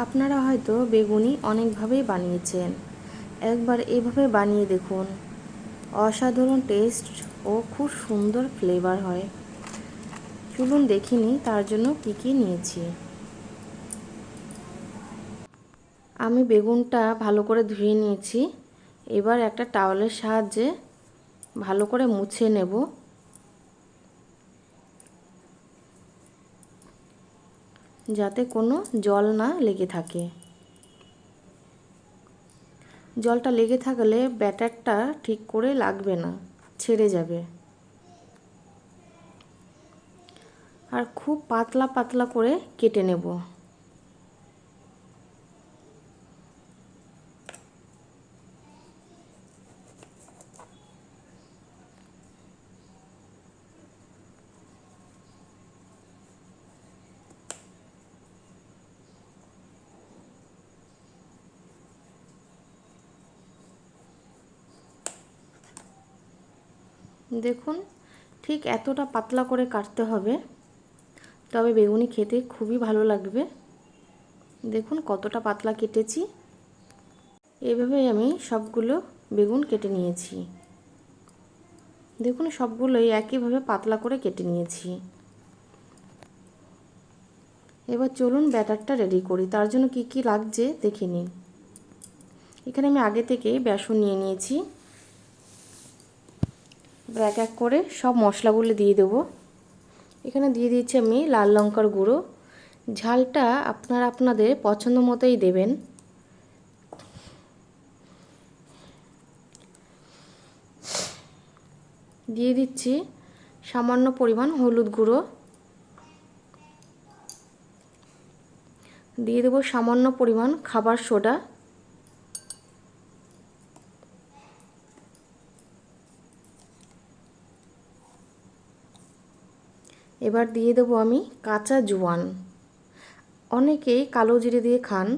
আপনারা হয়তো বেগুনি অনেকভাবেই বানিয়েছেন, একবার এভাবে বানিয়ে দেখুন। অসাধারণ টেস্ট ও খুব সুন্দর ফ্লেভার হয়। চলুন দেখে নিই তার জন্য কী কী নিয়েছি। আমি বেগুনটা ভালো করে ধুয়ে নিয়েছি। এবার একটা টাওয়ালের সাহায্যে ভালো করে মুছে নেব। যাতে কোনো জল না লেগে থাকে। জলটা লেগে থাকলে ব্যাটারটা ঠিক করে লাগবে না, ছেড়ে যাবে। আর খুব পাতলা পাতলা করে কেটে নেব। দেখুন, ঠিক এতটা পাতলা করে কাটতে হবে, তবে বেগুনি খেতে খুবই ভালো লাগবে। দেখুন কতটা পাতলা কেটেছি। এভাবেই আমি সবগুলো বেগুন কেটে নিয়েছি। দেখুন সবগুলোই একইভাবে পাতলা করে কেটে নিয়েছি। এবার চলুন ব্যাটারটা রেডি করি। তার জন্য কি কি লাগছে দেখে নিন। এখানে আমি আগে থেকেই বেসন নিয়ে নিয়েছি। এক এক করে সব মশলাগুলো দিয়ে দেবো। এখানে দিয়ে দিচ্ছি আমি লাল লঙ্কার গুঁড়ো। ঝালটা আপনারা আপনাদের পছন্দ মতোই দেবেন। দিয়ে দিচ্ছি সামান্য পরিমাণ হলুদ গুঁড়ো। দিয়ে দেবো সামান্য পরিমাণ খাবার সোডা। এবার দিয়ে দেবো আমি কাঁচা জোয়ান। অনেকেই কালো জিরে দিয়ে খান,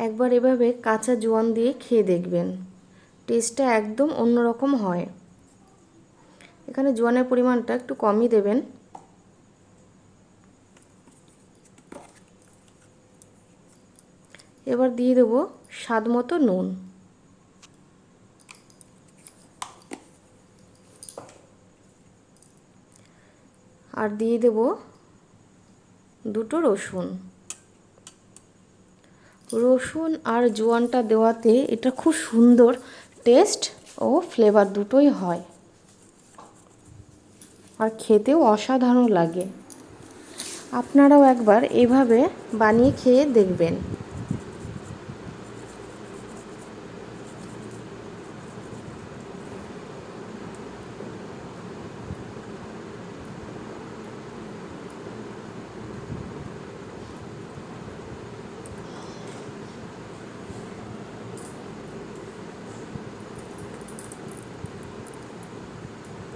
একবার এভাবে কাঁচা জোয়ান দিয়ে খেয়ে দেখবেন, টেস্টটা একদম অন্যরকম হয়। এখানে জোয়ানের পরিমাণটা একটু কমই দেবেন। এবার দিয়ে দেবো স্বাদ মতো নুন। আর দিয়ে দেবো দুটো রসুন। রসুন আর জোয়ানটা দেওয়াতে এটা খুব সুন্দর টেস্ট ও ফ্লেভার দুটোই হয়, আর খেতেও অসাধারণ লাগে। আপনারাও একবার এভাবে বানিয়ে খেয়ে দেখবেন।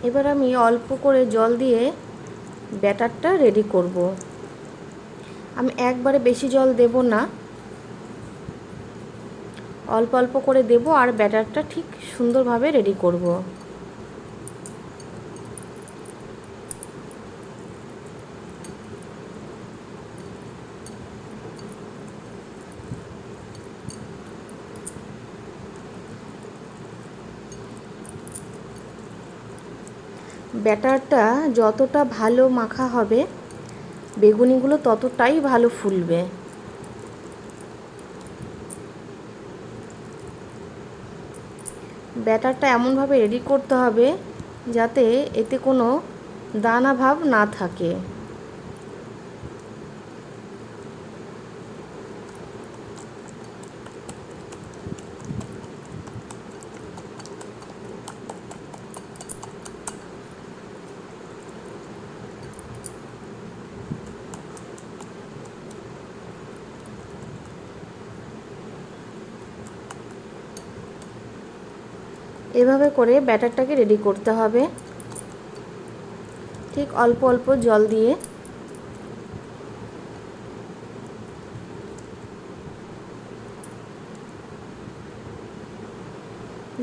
এবার আমি অল্প করে জল দিয়ে ব্যাটারটা রেডি করব। আমি একবারে বেশি জল দেব না, অল্প অল্প করে দেব আর ব্যাটারটা ঠিক সুন্দরভাবে রেডি করব। ব্যাটারটা যতটা ভালো মাখা হবে, বেগুনিগুলো ততটাই ভালো ফুলবে। ব্যাটারটা এমনভাবে রেডি করতে হবে যাতে এতে কোনো দানা ভাব না থাকে। এভাবে করে ব্যাটারটাকে রেডি করতে হবে, ঠিক অল্প অল্প জল দিয়ে।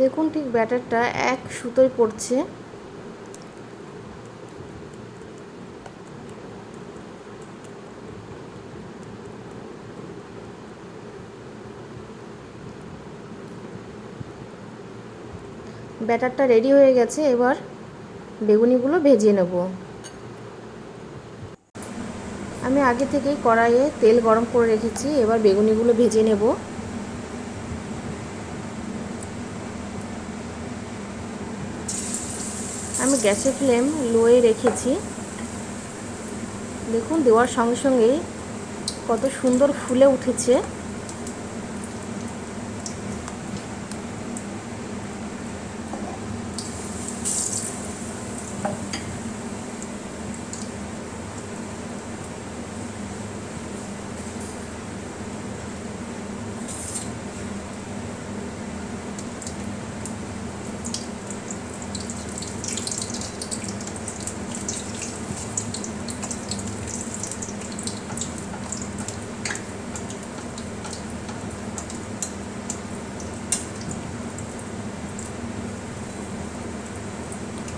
দেখুন ঠিক ব্যাটারটা এক সুতোয় পড়ছে। ব্যাটারটা রেডি হয়ে গেছে, এবার বেগুনিগুলো ভেজে নেব। আমি আগে থেকেই কড়াইয়ে তেল গরম করে রেখেছি, এবার বেগুনিগুলো ভেজে নেব। আমি গ্যাসের ফ্লেম লোয়ে রেখেছি। দেখুন দেওয়ার সঙ্গে সঙ্গেই কত সুন্দর ফুলে উঠেছে।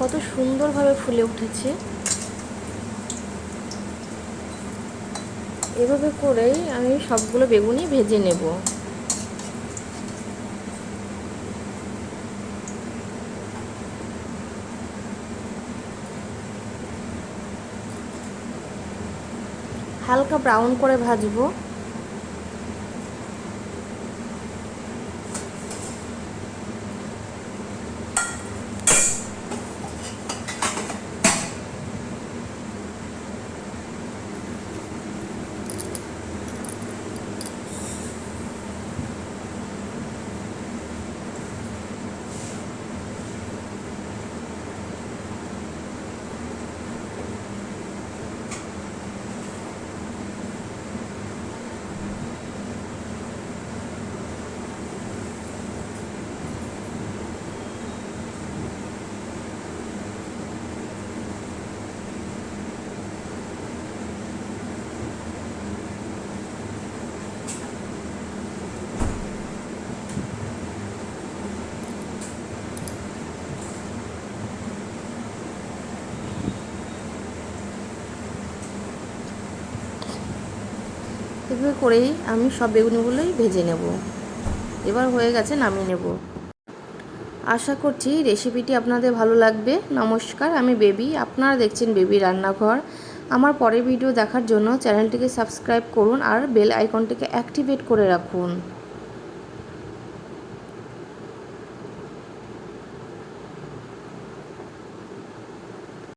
কত সুন্দরভাবে ফুলে উঠেছে। এভাবে করেই আমি সবগুলো বেগুনি ভেজে নেব। হালকা ব্রাউন করে ভাজবো। এভাবে করেই আমি সব বেগুনিগুলোই ভেজে নেব। এবার হয়ে গেছে, নামিয়ে নেব। আশা করছি রেসিপিটি আপনাদের ভালো লাগবে। নমস্কার, আমি বেবি, আপনারা দেখছেন বেবি রান্নাঘর। আমার পরের ভিডিও দেখার জন্য চ্যানেলটিকে সাবস্ক্রাইব করুন আর বেল আইকনটিকে অ্যাক্টিভেট করে রাখুন।